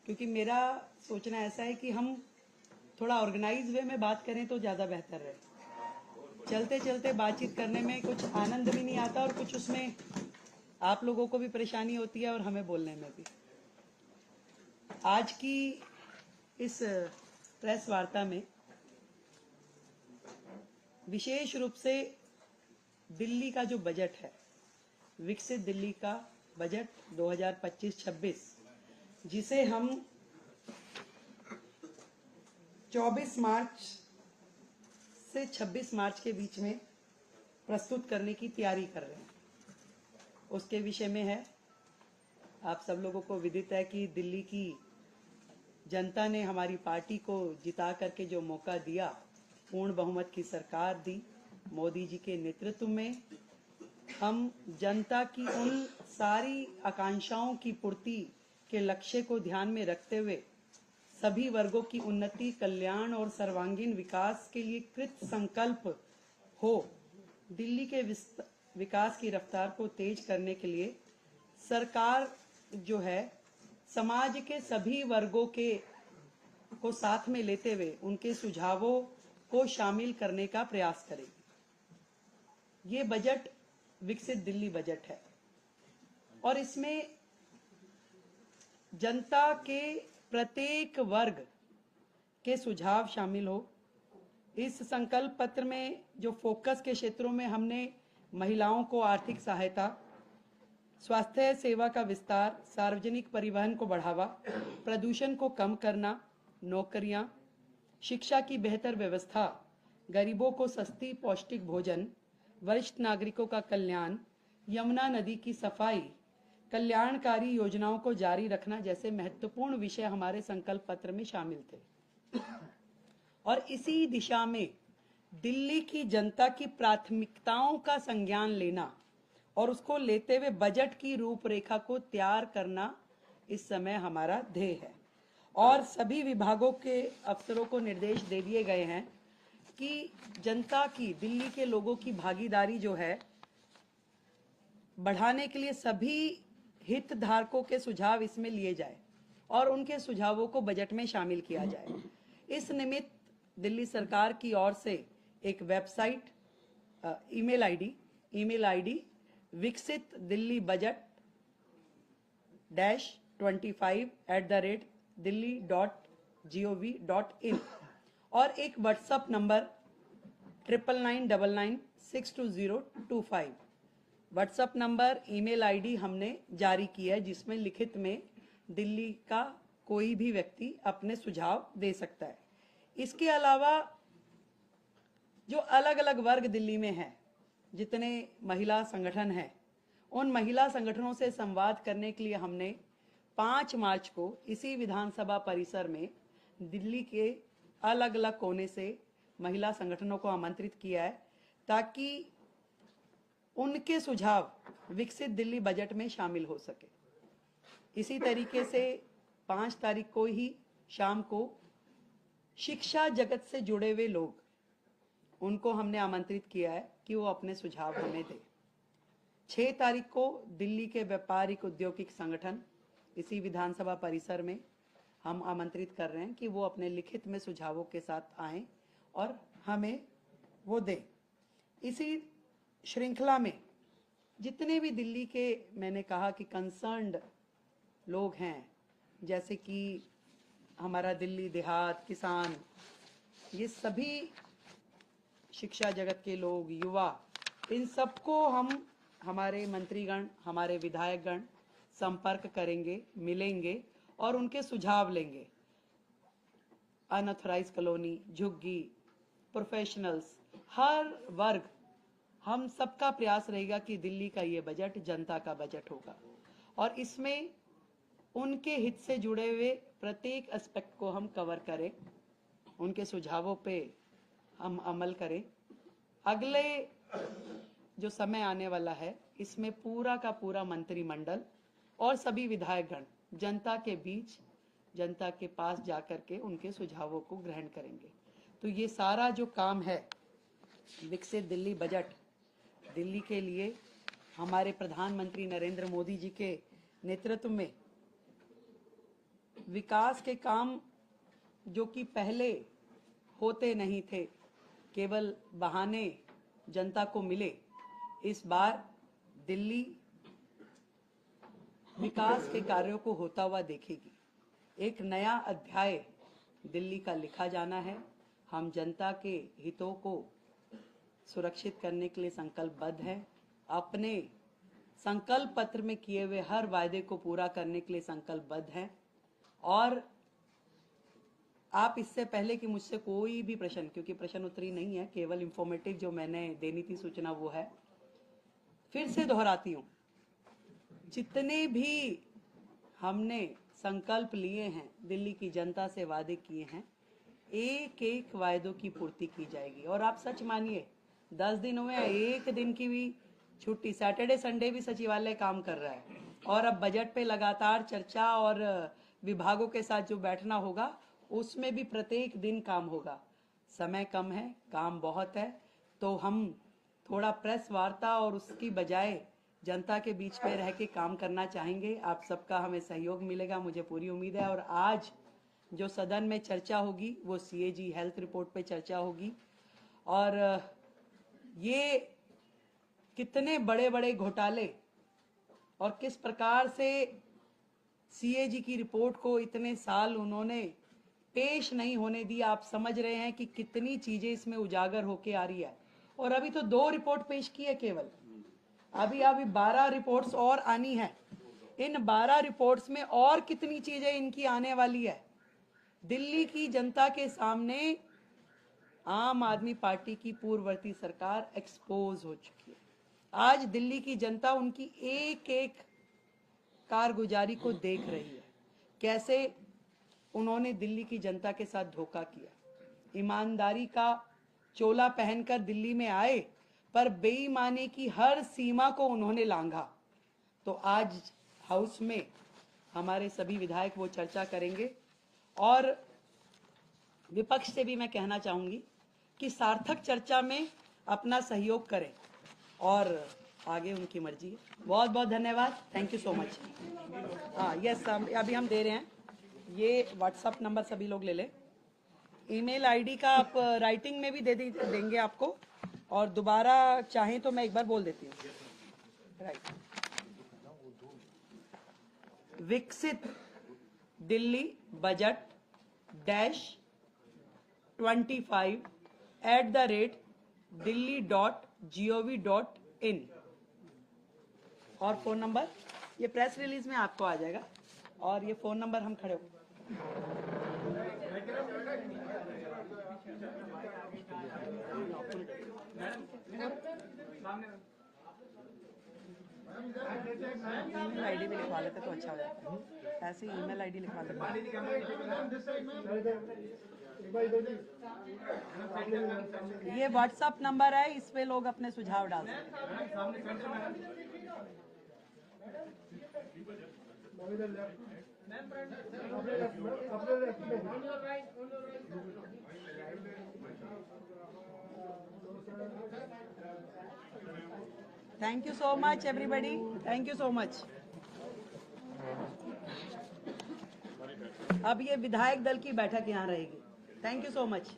क्योंकि मेरा सोचना ऐसा है कि हम थोड़ा ऑर्गेनाइज वे में बात करें तो ज़्यादा बेहतर रहे। चलते चलते बातचीत करने में कुछ आनंद भी नहीं आता और कुछ उसमें आप लोगों को भी परेशानी होती है और हमें बोलने में भी। आज की इस प्रेस वार्ता में विशेष रूप से दिल्ली का जो बजट है, विकसित दिल्ली का बजट 2025-26, जिसे हम 24 मार्च से 26 मार्च के बीच में प्रस्तुत करने की तैयारी कर रहे हैं, उसके विषय में है। आप सब लोगों को विदित है कि दिल्ली की जनता ने हमारी पार्टी को जिता करके जो मौका दिया, पूर्ण बहुमत की सरकार दी मोदी जी के नेतृत्व में, हम जनता की उन सारी आकांक्षाओं की पूर्ति के लक्ष्य को ध्यान में रखते हुए सभी वर्गों की उन्नति, कल्याण और सर्वांगीण विकास के लिए कृत संकल्प हो दिल्ली के विकास की रफ्तार को तेज करने के लिए सरकार जो है समाज के सभी वर्गों को साथ में लेते हुए उनके सुझावों को शामिल करने का प्रयास करेगी। ये बजट विकसित दिल्ली बजट है और इसमें जनता के प्रत्येक वर्ग के सुझाव शामिल हो। इस संकल्प पत्र में जो फोकस के क्षेत्रों में हमने महिलाओं को आर्थिक सहायता, स्वास्थ्य सेवा का विस्तार, सार्वजनिक परिवहन को बढ़ावा, प्रदूषण को कम करना, नौकरियां, शिक्षा की बेहतर व्यवस्था, गरीबों को सस्ती पौष्टिक भोजन, वरिष्ठ नागरिकों का कल्याण, यमुना नदी की सफाई, कल्याणकारी योजनाओं को जारी रखना जैसे महत्वपूर्ण विषय हमारे संकल्प पत्र में शामिल थे। और इसी दिशा में दिल्ली की जनता की प्राथमिकताओं का संज्ञान लेना और उसको लेते हुए बजट की रूपरेखा को तैयार करना इस समय हमारा ध्येय है। और सभी विभागों के अफसरों को निर्देश दे दिए गए हैं कि जनता की, दिल्ली के लोगों की भागीदारी जो है बढ़ाने के लिए सभी हितधारकों के सुझाव इसमें लिए जाए और उनके सुझावों को बजट में शामिल किया जाए। इस निमित्त दिल्ली सरकार की ओर से एक वेबसाइट, ईमेल आईडी विकसित दिल्ली बजट -25@delhi.gov.in और एक WhatsApp number 9999962025 WhatsApp number, email ID हमने जारी की है, जिसमें लिखित में दिल्ली का कोई भी व्यक्ति अपने सुझाव दे सकता है। इसके अलावा जो अलग अलग वर्ग दिल्ली में हैं, जितने महिला संगठन हैं, उन महिला संगठनों से संवाद करने के लिए हमने 5 मार्च को इसी विधानसभा परिसर में दिल्ली के अलग अलग कोने से महिला संगठनों को आमंत्रित किया है, ताकि उनके सुझाव विकसित दिल्ली बजट में शामिल हो सके। इसी तरीके से 5 तारीख को ही शाम को शिक्षा जगत से जुड़े हुए लोग, उनको हमने आमंत्रित किया है कि वो अपने सुझाव हमें दें। 6 तारीख को दिल्ली के व्यापारिक औद्योगिक संगठन इसी विधानसभा परिसर में हम आमंत्रित कर रहे हैं कि वो अपने लिखित में सुझावों के साथ आएं और हमें वो दें। इसी श्रृंखला में जितने भी दिल्ली के, मैंने कहा कि कंसर्न्ड लोग हैं, जैसे कि हमारा दिल्ली देहात, किसान, ये सभी शिक्षा जगत के लोग, युवा, इन सबको हम, हमारे मंत्रीगण, हमारे विधायकगण संपर्क करेंगे, मिलेंगे और उनके सुझाव लेंगे। अनऑथराइज कॉलोनी, झुग्गी, प्रोफेशनल्स, हर वर्ग, हम सबका प्रयास रहेगा कि दिल्ली का ये बजट जनता का बजट होगा और इसमें उनके हित से जुड़े हुए प्रत्येक एस्पेक्ट को हम कवर करें, उनके सुझावों पे हम अमल करें। अगले जो समय आने वाला है, इसमें पूरा का पूरा मंत्रिमंडल और सभी विधायकगण जनता के बीच, जनता के पास जाकर के उनके सुझावों को ग्रहण करेंगे। तो ये सारा जो काम है, विकसित दिल्ली बजट, दिल्ली के लिए हमारे प्रधानमंत्री नरेंद्र मोदी जी के नेतृत्व में विकास के काम जो कि पहले होते नहीं थे, केवल बहाने जनता को मिले, इस बार दिल्ली विकास के कार्यों को होता हुआ देखेगी। एक नया अध्याय दिल्ली का लिखा जाना है। हम जनता के हितों को सुरक्षित करने के लिए संकल्पबद्ध हैं। अपने संकल्प पत्र में किए हुए हर वायदे को पूरा करने के लिए संकल्पबद्ध हैं। और आप इससे पहले कि मुझसे कोई भी प्रश्न, क्योंकि प्रश्न उत्तरी नहीं है, केवल इंफॉर्मेटिव जो मैंने देनी थी सूचना वो है, फिर से दोहराती हूं, जितने भी हमने संकल्प लिए हैं, दिल्ली की जनता से वादे किए हैं, एक एक वायदों की पूर्ति की जाएगी। और आप सच मानिए 10 दिन हुए, एक दिन की भी छुट्टी, सैटरडे संडे भी सचिवालय काम कर रहा है। और अब बजट पे लगातार चर्चा और विभागों के साथ जो बैठना होगा उसमें भी प्रत्येक दिन काम होगा। समय कम है, काम बहुत है, तो हम थोड़ा प्रेस वार्ता और उसकी बजाय जनता के बीच में रह के काम करना चाहेंगे। आप सबका हमें सहयोग मिलेगा, मुझे पूरी उम्मीद है। और आज जो सदन में चर्चा होगी वो सीएजी हेल्थ रिपोर्ट पे चर्चा होगी। और ये कितने बड़े बड़े घोटाले और किस प्रकार से सीएजी की रिपोर्ट को इतने साल उन्होंने पेश नहीं होने दी, आप समझ रहे हैं कि कितनी चीजें इसमें उजागर होके आ रही है। और अभी तो 2 रिपोर्ट पेश की है केवल, अभी 12 रिपोर्ट्स और आनी है। इन 12 रिपोर्ट्स में और कितनी चीजें इनकी आने वाली है। दिल्ली की जनता के सामने आम आदमी पार्टी की पूर्ववर्ती सरकार एक्सपोज हो चुकी है। आज दिल्ली की जनता उनकी एक एक कारगुजारी को देख रही है, कैसे उन्होंने दिल्ली की जनता के साथ धोखा किया। ईमानदारी का चोला पहनकर दिल्ली में आए, पर बेईमानी की हर सीमा को उन्होंने लांघा। तो आज हाउस में हमारे सभी विधायक वो चर्चा करेंगे। और विपक्ष से भी मैं कहना चाहूंगी कि सार्थक चर्चा में अपना सहयोग करें, और आगे उनकी मर्जी है। बहुत बहुत धन्यवाद, थैंक यू सो मच। हाँ यस, अभी हम दे रहे हैं। ये व्हाट्सएप नंबर सभी लोग ले लें। ईमेल आईडी का आप राइटिंग में भी देंगे आपको, और दोबारा चाहें तो मैं एक बार बोल देती हूँ। राइट, विकसित दिल्ली बजट -25@delhi.gov.in। और फोन नंबर, ये प्रेस रिलीज में आपको आ जाएगा। और ये फोन नंबर हम खड़े हो ईमेल आईडी भी लिखवा लेते तो अच्छा हो जाता। ऐसे ही ईमेल आईडी लिखवा लेते। ये व्हाट्सएप नंबर है, इस पे लोग अपने सुझाव डाल सकते हैं। Thank you so much everybody, thank you so much. अब ये विधायक दल की बैठक यहाँ रहेगी। Thank you so much.